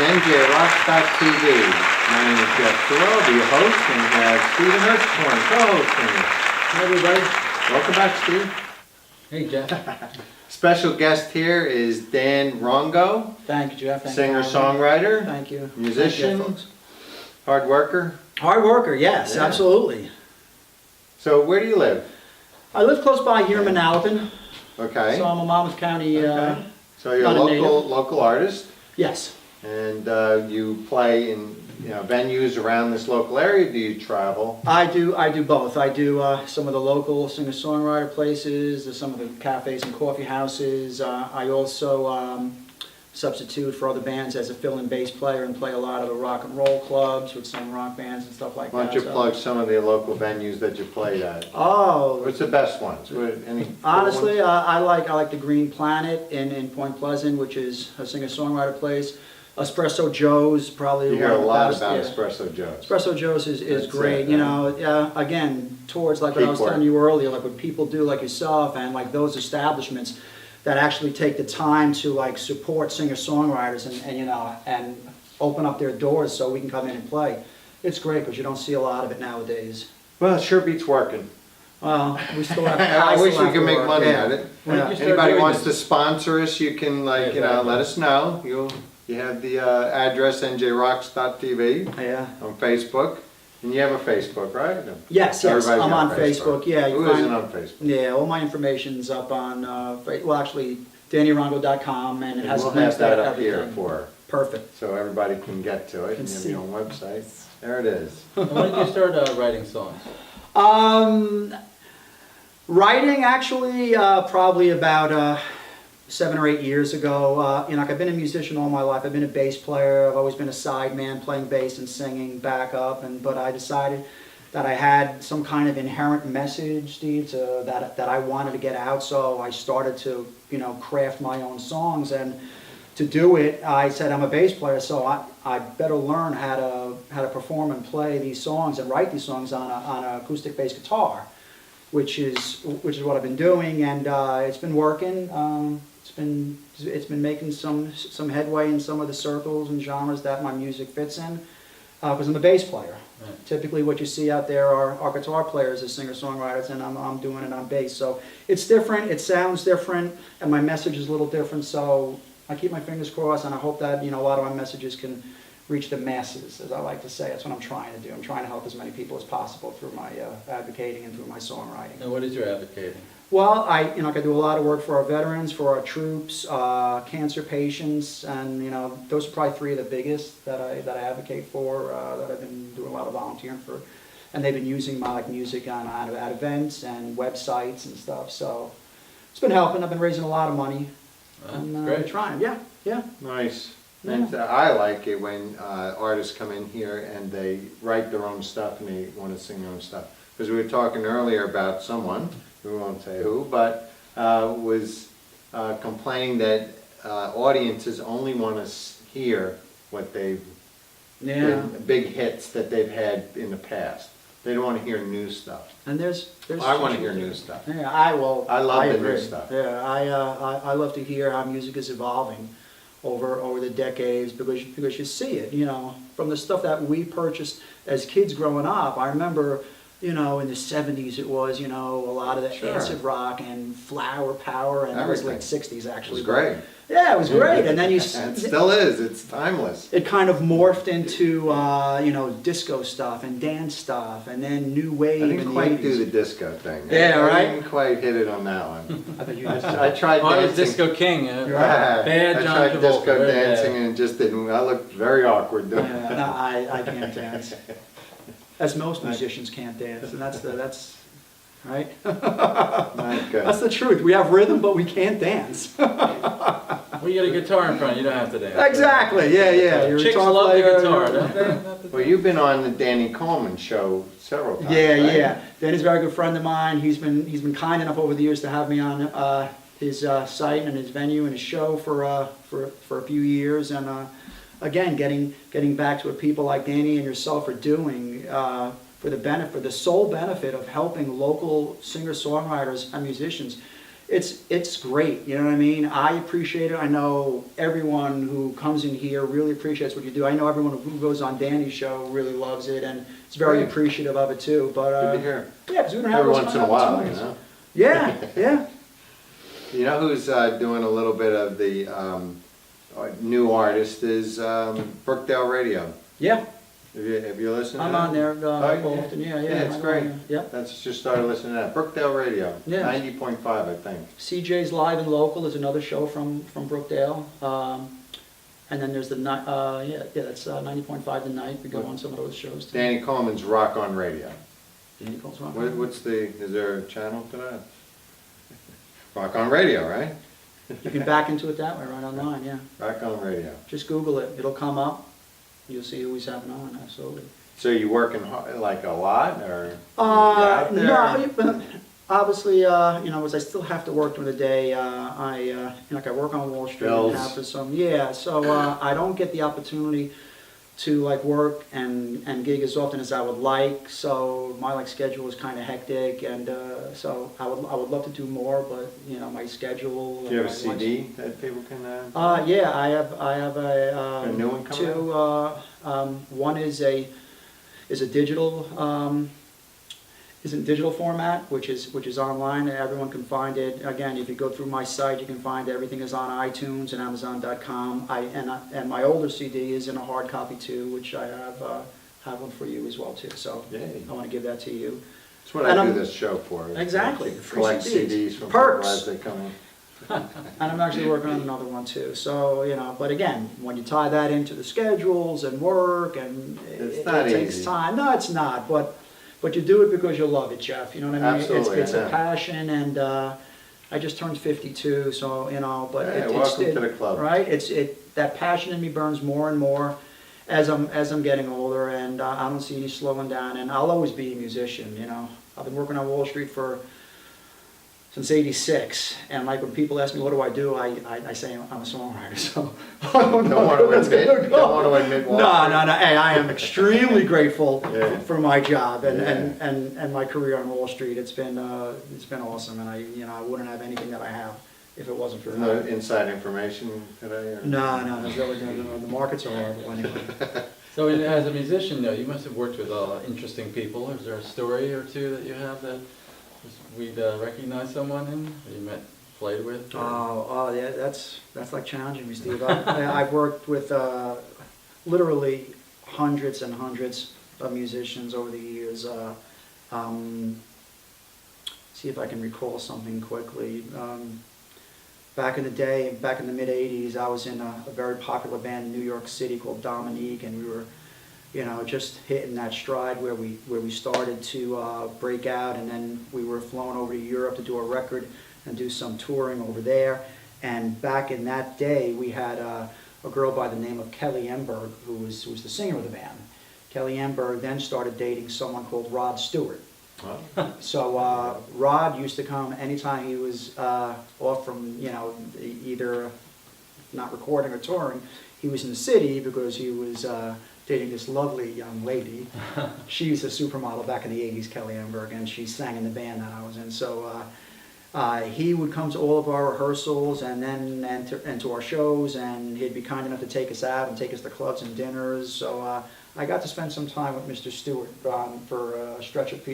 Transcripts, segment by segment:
NJRocks.tv. My name is Jeff Tureaud, your host, and we have Steve Hirsekorn, co-hosting. Hey everybody. Welcome back, Steve. Hey Jeff. Special guest here is Dan Rongo, Thank you, Jeff. Thank singer-songwriter, Thank you. musician, Thank you, folks. hard worker. Hard worker, yes, Yeah. absolutely. So where do you live? I live close by here in Manalapan, Okay. so I'm a Monmouth County. Okay. So you're a not a native. local artist, Yes. and you play in venues around this local area. Do you travel? I do both. I do some of the local singer-songwriter places, some of the cafes and coffee houses. I also substitute for other bands as a fill-in bass player and play a lot of the rock and roll clubs with some rock bands and stuff like that. Why don't you plug some of the local venues that you played at? Oh. What's the best ones? Honestly, I like the Green Planet in Point Pleasant, which is a singer-songwriter place. Espresso Joe's probably You hear one a of the lot best, about yeah. Espresso Joe's. Espresso Joe's is That's great. it, You know, again, towards like what I was telling you earlier, like what people do, like yourself, and like those establishments that actually take the time to like support singer-songwriters and open up their doors so we can come in and play. It's great because you don't see a lot of it nowadays. Well, it sure beats working. Well, we still have. I wish we could make work. money Yeah. at it. Yeah. Anybody wants to sponsor us, you can let us know. You have the address njrocks.tv Yeah. on Facebook. And you have a Facebook, right? Yes, Everybody's I'm got on Facebook. Yeah, Who isn't on Facebook? Yeah, all my information's up on, well, actually, DannyRongo.com, and it has We'll links have that to up here everything. for, Perfect. so everybody can get to it. Can And you have see. your own website. There it is. When did you start writing songs? Writing actually probably about 7 or 8 years ago. You know, I've been a musician all my life. I've been a bass player. I've always been a sideman playing bass and singing backup. But I decided that I had some kind of inherent message, Steve, that I wanted to get out. So I started to, craft my own songs. And to do it, I said I'm a bass player, so I better learn how to perform and play these songs and write these songs on an acoustic bass guitar, which is what I've been doing, and it's been working. It's been making some headway in some of the circles and genres that my music fits in, because I'm a bass player. Right. Typically what you see out there are guitar players as singer-songwriters, and I'm doing it on bass. So it's different, it sounds different, and my message is a little different, so I keep my fingers crossed, and I hope that a lot of my messages can reach the masses, as I like to say. That's what I'm trying to do. I'm trying to help as many people as possible through my advocating and through my songwriting. And what is your advocating? Well, I do a lot of work for our veterans, for our troops, cancer patients, and those are probably three of the biggest that I advocate for, that I've been doing a lot of volunteering for, and they've been using my music at events and websites and stuff. So it's been helping. I've been raising a lot of money. And great. trying. Yeah. Nice. Yeah. And I like it when artists come in here and they write their own stuff and they want to sing their own stuff. Because we were talking earlier about someone, we won't say who, but was complaining that audiences only want to hear what they've big hits that they've had in the past. They don't want to hear new stuff. And there's I want to hear new stuff. Yeah, I love the new agree. stuff. Yeah, I love to hear how music is evolving over the decades, because you see it, from the stuff that we purchased as kids growing up. I remember, in the 70s it was, a lot of the acid rock and flower power, and that was late 60s actually. It was great. Yeah, it was great. And then it still is. It's timeless. It kind of morphed into disco stuff and dance stuff, and then new wave. I didn't quite do the disco thing. Yeah, right? I didn't quite hit it on that one. I bet you I tried I was dancing. Disco King. Right. I tried disco dancing and it just didn't. I looked very awkward doing Yeah, it. no, I can't dance. As most musicians can't dance, and that's right. Not good. That's the truth. We have rhythm, but we can't dance. Well, you got a guitar in front, you don't have to dance. Exactly. Yeah. You're a Chicks guitar love player. the guitar, don't they? Well, you've been on the Danny Coleman show several times. Yeah, right? yeah. Danny's a very good friend of mine. He's been kind enough over the years to have me on his site and his venue and his show for a few years. And again, getting back to what people like Danny and yourself are doing for the sole benefit of helping local singer-songwriters and musicians. It's great, you know what I mean? I appreciate it. I know everyone who comes in here really appreciates what you do. I know everyone who goes on Danny's show really loves it and is very Great. appreciative of it too. But Good to hear. yeah, because we don't have Every those once in kind a of while, you opportunities. know? Yeah, yeah. You know who's doing a little bit of the new artist is Brookdale Radio. Yeah, Have you listened to I'm that? on there Oh, often. Yeah, Yeah, it's I'm great. on there. Yeah. That's just started listening to that. Brookdale Radio, Yeah. 90.5, I think. CJ's Live and Local is another show from Brookdale. And then there's the night, that's 90.5 The Night. We go on some of those shows too. Danny Coleman's Rock on Radio. Danny Cole's Rock. Is there a channel to that? Rock on Radio, right? You can back into it that way, right online, yeah. Rock on Radio. Just Google it, it'll come up. You'll see who he's having on, absolutely. So you working like a lot, or? you out there? No, but obviously, as I still have to work during the day, I work on Wall Street Bills. and have for some, so I don't get the opportunity to like work and gig as often as I would like, so my schedule is kind of hectic, and so I would love to do more, but my schedule. Do you have a my CD that people can? Yeah, I have a A new one coming two. One is a digital is in digital format, which is online, and everyone can find it. Again, if you go through my site, you can find everything is on iTunes and Amazon.com. And my older CD is in a hard copy too, which I have one for you as well too. So Yay. I want to give that to you. That's what And I do I'm- this show for. is Exactly, to free Collect CDs. CDs from Perks. people as they come in. And I'm actually working on another one too. So, but again, when you tie that into the schedules and work, and It's not it takes easy. time. No, it's not. But you do it because you love it, Jeff. You know what I mean? Absolutely, It's I a know. passion, and I just turned 52, so but Yeah, it's welcome to the club. right? That passion in me burns more and more as I'm getting older, and I don't see any slowing down. And I'll always be a musician. I've been working on Wall Street since '86, and when people ask me what do I do, I say I'm a songwriter. So I don't know Don't want where to that's admit, gonna go. don't want to admit Wall No, Street. no. Hey, I am extremely grateful Yeah. for my job and, Yeah. and my career on Wall Street. It's been awesome, and I wouldn't have anything that I have if it wasn't for There's no that. inside information today? Or? No, there's really the markets are horrible anyway. So as a musician, though, you must have worked with interesting people. Is there a story or two that you have that we'd recognize someone in, that you played with? or- Oh, yeah, that's like challenging me, Steve. I've worked with literally hundreds and hundreds of musicians over the years. See if I can recall something quickly. Back in the day, back in the mid-'80s, I was in a very popular band in New York City called Dominique, and we were, just hitting that stride where we started to break out, and then we were flown over to Europe to do a record and do some touring over there. And back in that day, we had a girl by the name of Kelly Emberg, who was the singer of the band. Kelly Emberg then started dating someone called Rod Stewart. Well, So Rod used to come anytime he was off from, either not recording or touring. He was in the city because he was dating this lovely young lady. She was a supermodel back in the 80s, Kelly Emberg, and she sang in the band that I was in. So he would come to all of our rehearsals and to our shows, and he'd be kind enough to take us out and take us to clubs and dinners. So I got to spend some time with Mr. Stewart for a stretch of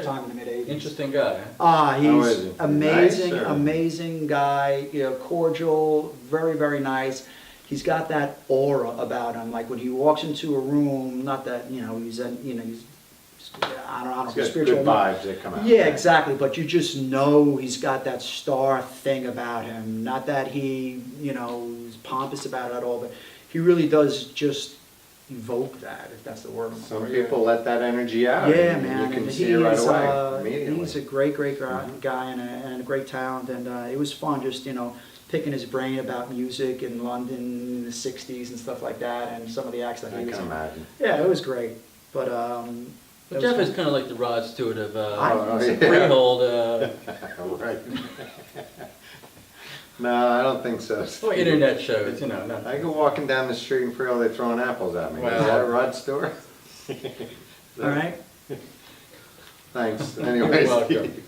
time in the mid-'80s. Interesting guy. How is He's he? amazing, Nice, or? amazing guy, cordial, very, very nice. He's got that aura about him, like when he walks into a room, not that, he's, I don't know, He's got spiritual. good vibes that come out. Yeah, exactly, but you just know he's got that star thing about him. Not that he, is pompous about it at all, but he really does just evoke that, if that's the word. I'm Some looking for. people let that energy out. Yeah, and man. You can and see it right is, away, immediately. He's a great guy and a great talent, and it was fun just, picking his brain about music in London in the 60s and stuff like that, and some of the acts that I he was can in. imagine. Yeah, it was great. But, But Jeff is kind of like the Rod Stewart of Oh, yeah. Freehold, Right. No, I don't think so. or internet shows, not. I go walking down the street and feel they throwing apples at me. Is Well- that Rod Stewart? all right. Thanks. Anyways. welcome.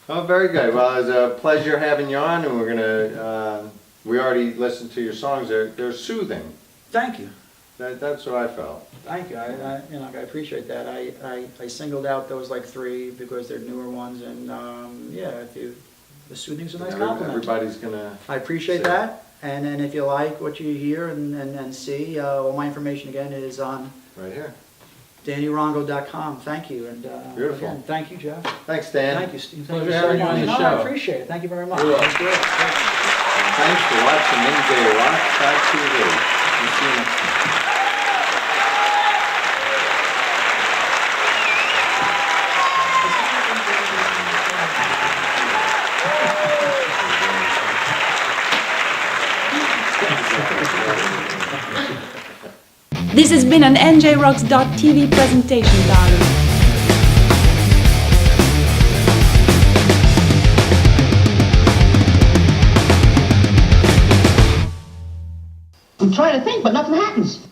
Oh, very good. Well, it's a pleasure having you on, and we're gonna, we already listened to your songs. They're soothing. Thank you. That's what I felt. Thank you. I appreciate that. I singled out those like 3 because they're newer ones, and yeah, the soothing's a nice compliment. Everybody's gonna. I appreciate say that. And then if you like what you hear and see, all my information again is on Right here. DannyRongo.com. Thank you. And Beautiful. again, thank you, Jeff. Thanks, Dan. Thank you, Steve. Pleasure Thank you having you on the No, I show. appreciate it. Thank you very much. You're welcome. That's great. Thanks for watching NJ Rock TV. We'll see you next time. This has been an njrocks.tv presentation, darling. I'm trying to think, but nothing happens.